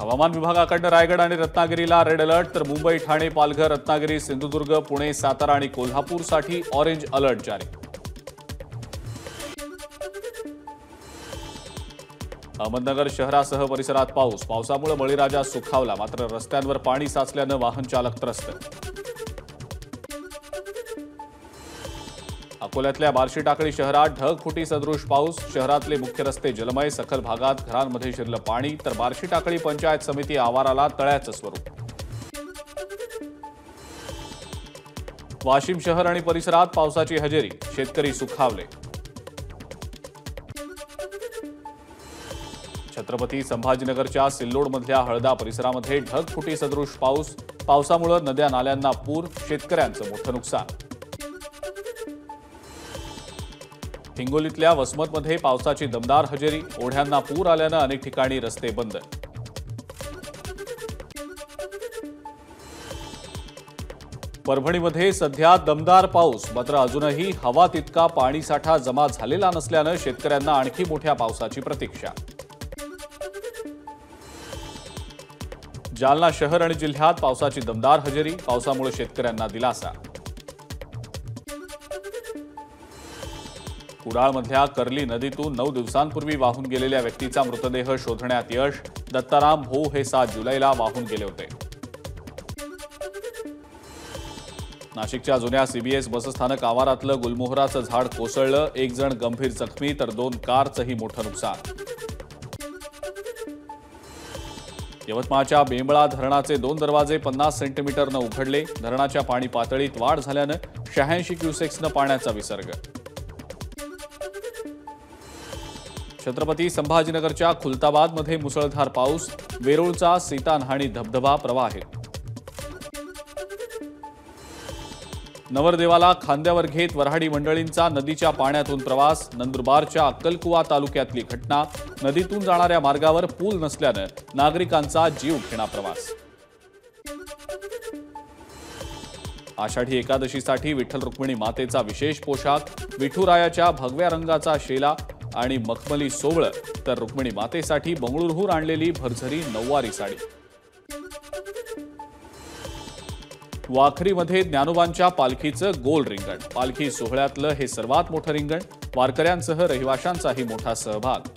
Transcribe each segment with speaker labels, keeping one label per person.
Speaker 1: हवामान विभागाकडून रायगड आणि रत्नागिरीला रेड अलर्ट, तर मुंबई, ठाणे, पालघर, रत्नागिरी, सिंधुदुर्ग, पुणे, सातारा आणि कोल्हापूरसाठी ऑरेंज अलर्ट जारी। अहमदनगर शहरासह परिसरात पावसामुळे बळीराजा सुखावला, मात्र रस्त्यांवर पाणी साचल्याने वाहन चालक त्रस्त। अकोल्यातल्या बार्शी टाकळी शहरात ढगफुटी सदृश पाऊस, शहरातले मुख्य रस्ते जलमय, सखल भागात घरांमध्ये शिरलं पाणी, तर बार्शी टाकळी पंचायत समिती आवाराला तळ्याचं स्वरूप। वाशिम शहर आणि परिसरात पावसाची हजेरी, शेतकरी सुखावले। छत्रपती संभाजीनगरच्या सिल्लोडमधल्या हळदा परिसरामध्ये ढगफुटी सदृश पावसामुळे नद्या नाल्यांना पूर, शेतकऱ्यांचं मोठं नुकसान। हिंगोलीतल्या वसमतमध्ये पावसाची दमदार हजेरी, ओढ्यांना पूर आल्यानं अनेक ठिकाणी रस्ते बंद। परभणीमध्ये सध्या दमदार पाऊस, मात्र अजूनही हवा तितका पाणीसाठा जमा झालेला नसल्यानं शेतकऱ्यांना आणखी मोठ्या पावसाची प्रतीक्षा। जालना शहर आणि जिल्ह्यात पावसाची दमदार हजेरी, पावसामुळे शेतकऱ्यांना दिलासा। कुडाळमधल्या कर्ली नदीतून 9 दिवसांपूर्वी वाहून गेलेल्या व्यक्तीचा मृतदेह शोधण्यात यश, दत्ताराम भोव हे 7 जुलैला वाहून गेले होते। नाशिकच्या जुन्या सीबीएस बसस्थानक आवारातलं गुलमोहराचं झाड कोसळलं, 1 जण गंभीर जखमी, तर 2 कारचंही मोठं नुकसान। यवतमाळच्या बेंबळा धरणाचे 2 दरवाजे 50 सेंटीमीटरनं उघडले, धरणाच्या पाणी पातळीत वाढ झाल्यानं 86 क्युसेक्सनं पाण्याचा विसर्ग। छत्रपती संभाजीनगरच्या खुलताबादमध्ये मुसळधार पाऊस, वेरूळचा सीतान्हाणी धबधबा प्रवाहित। नवरदेवाला खांद्यावर घेत वऱ्हाडी मंडळींचा नदीच्या पाण्यातून प्रवास, नंदुरबारच्या अक्कलकुवा तालुक्यातली घटना, नदीतून जाणाऱ्या मार्गावर पूल नसल्यानं नागरिकांचा जीव घेणा प्रवास। आषाढी एकादशीसाठी विठ्ठल रुक्मिणी मातेचा विशेष पोशाख, विठुरायाच्या भगव्या रंगाचा शेला आणि मखमली सोवळं, तर रुक्मिणी मातेसाठी बंगळुरूहून आणलेली भरझरी नऊवारी साडी। वाखरीमध्ये ज्ञानोबांच्या पालखीचं गोल रिंगण, पालखी सोहळ्यातलं हे सर्वात मोठं रिंगण, वारकऱ्यांसह रहिवाशांचाही मोठा सहभाग।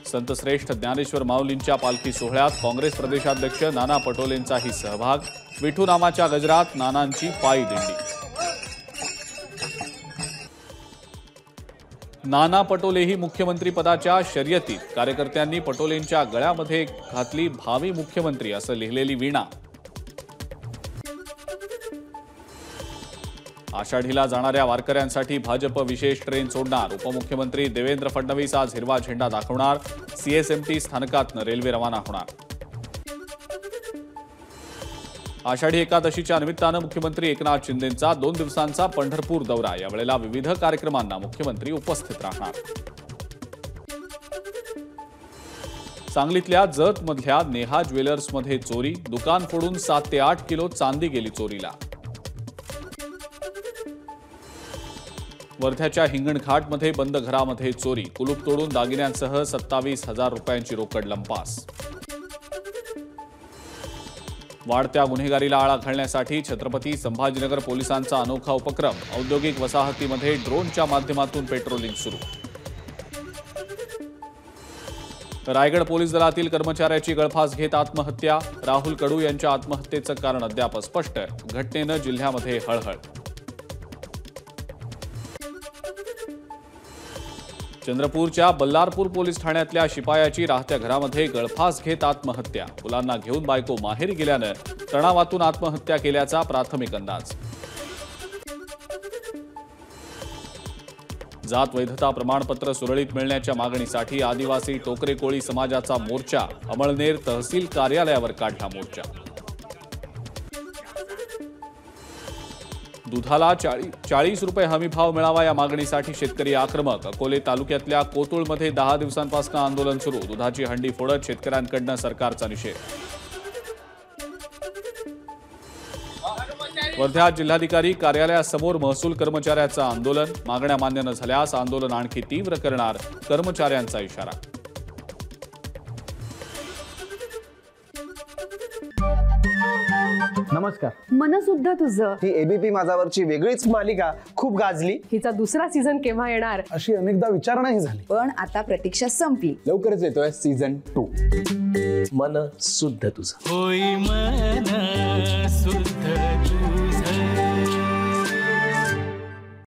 Speaker 1: संतश्रेष्ठ ज्ञानेश्वर माऊलींच्या पालखी सोहळ्यात काँग्रेस प्रदेशाध्यक्ष नाना पटोलेंचाही सहभाग, विठू नामाच्या गजरात नानांची पायी दिंडी। नाना पटोलेही मुख्यमंत्री पदाच्या शर्यतीत, कार्यकर्त्यांनी पटोलेंच्या गळ्यामध्ये घातली भावी मुख्यमंत्री असं लिहिलेली वीणा। आषाढीला जाणाऱ्या वारकऱ्यांसाठी भाजप विशेष ट्रेन सोडणार, उपमुख्यमंत्री देवेंद्र फडणवीस आज हिरवा झेंडा दाखवणार, सीएसएमटी स्थानकातनं रेल्वे रवाना होणार। आषाढी एकादशीच्या निमित्तानं मुख्यमंत्री एकनाथ शिंदेंचा 2 दिवसांचा पंढरपूर दौरा, यावेळेला विविध कार्यक्रमांना मुख्यमंत्री उपस्थित राहणार। सांगलीतल्या जतमधल्या नेहा ज्वेलर्समध्ये चोरी, दुकान फोडून 7 ते 8 किलो चांदी गेली चोरीला। वर्ध्याच्या हिंगणघाटमध्ये बंद घरामध्ये चोरी, कुलूप तोडून दागिन्यांसह 27,000 रुपयांची रोकड लंपास। वाढत्या गुन्हेगारीला आळा घालण्यासाठी छत्रपती संभाजीनगर पोलिसांचा अनोखा उपक्रम, औद्योगिक वसाहतीमध्ये ड्रोनच्या माध्यमातून पेट्रोलिंग सुरू। रायगड पोलीस दलातील कर्मचाऱ्याची गळफास घेत आत्महत्या, राहुल कडू यांच्या आत्महत्येचं कारण अद्याप स्पष्ट, घटनेनं जिल्ह्यामध्ये हळहळ। चंद्रपूरच्या बल्लारपूर पोलीस ठाण्यातल्या शिपायाची राहत्या घरामध्ये गळफास घेत आत्महत्या, मुलांना घेऊन बायको माहेरी गेल्यानं तणावातून आत्महत्या केल्याचा प्राथमिक अंदाज। जात वैधता प्रमाणपत्र सुरळीत मिळण्याच्या मागणीसाठी आदिवासी टोकरे कोळी समाजाचा मोर्चा, अमळनेर तहसील कार्यालयावर काढला मोर्चा। दुधाला 40 रुपये हमीभाव मिळावा या मागणीसाठी शेतकरी आक्रमक, अकोले तालुक्यातल्या कोतुळमध्ये 10 दिवसांपासून आंदोलन सुरू, दुधाची हंडी फोडत शेतकऱ्यांकडून सरकारचा निषेध। वर्ध्यात जिल्हाधिकारी कार्यालयासमोर महसूल कर्मचाऱ्याचं आंदोलन, मागण्या मान्य न झाल्यास आंदोलन आणखी तीव्र करणार, कर्मचाऱ्यांचा इशारा।
Speaker 2: नमस्कार.
Speaker 3: मन सुद्धा तुझं.
Speaker 4: ही एबीपी माझावरची वेगळीच मालिका खूप गाजली.
Speaker 3: हिचा दुसरा सीझन केव्हा येणार
Speaker 2: अशी अनेकदा विचारणाही झाली.
Speaker 5: पण आता प्रतीक्षा संपली.
Speaker 4: लवकरच येतोय सीझन 2.
Speaker 6: मन शुद्ध तुझं.
Speaker 7: होई मन शुद्ध तुझं.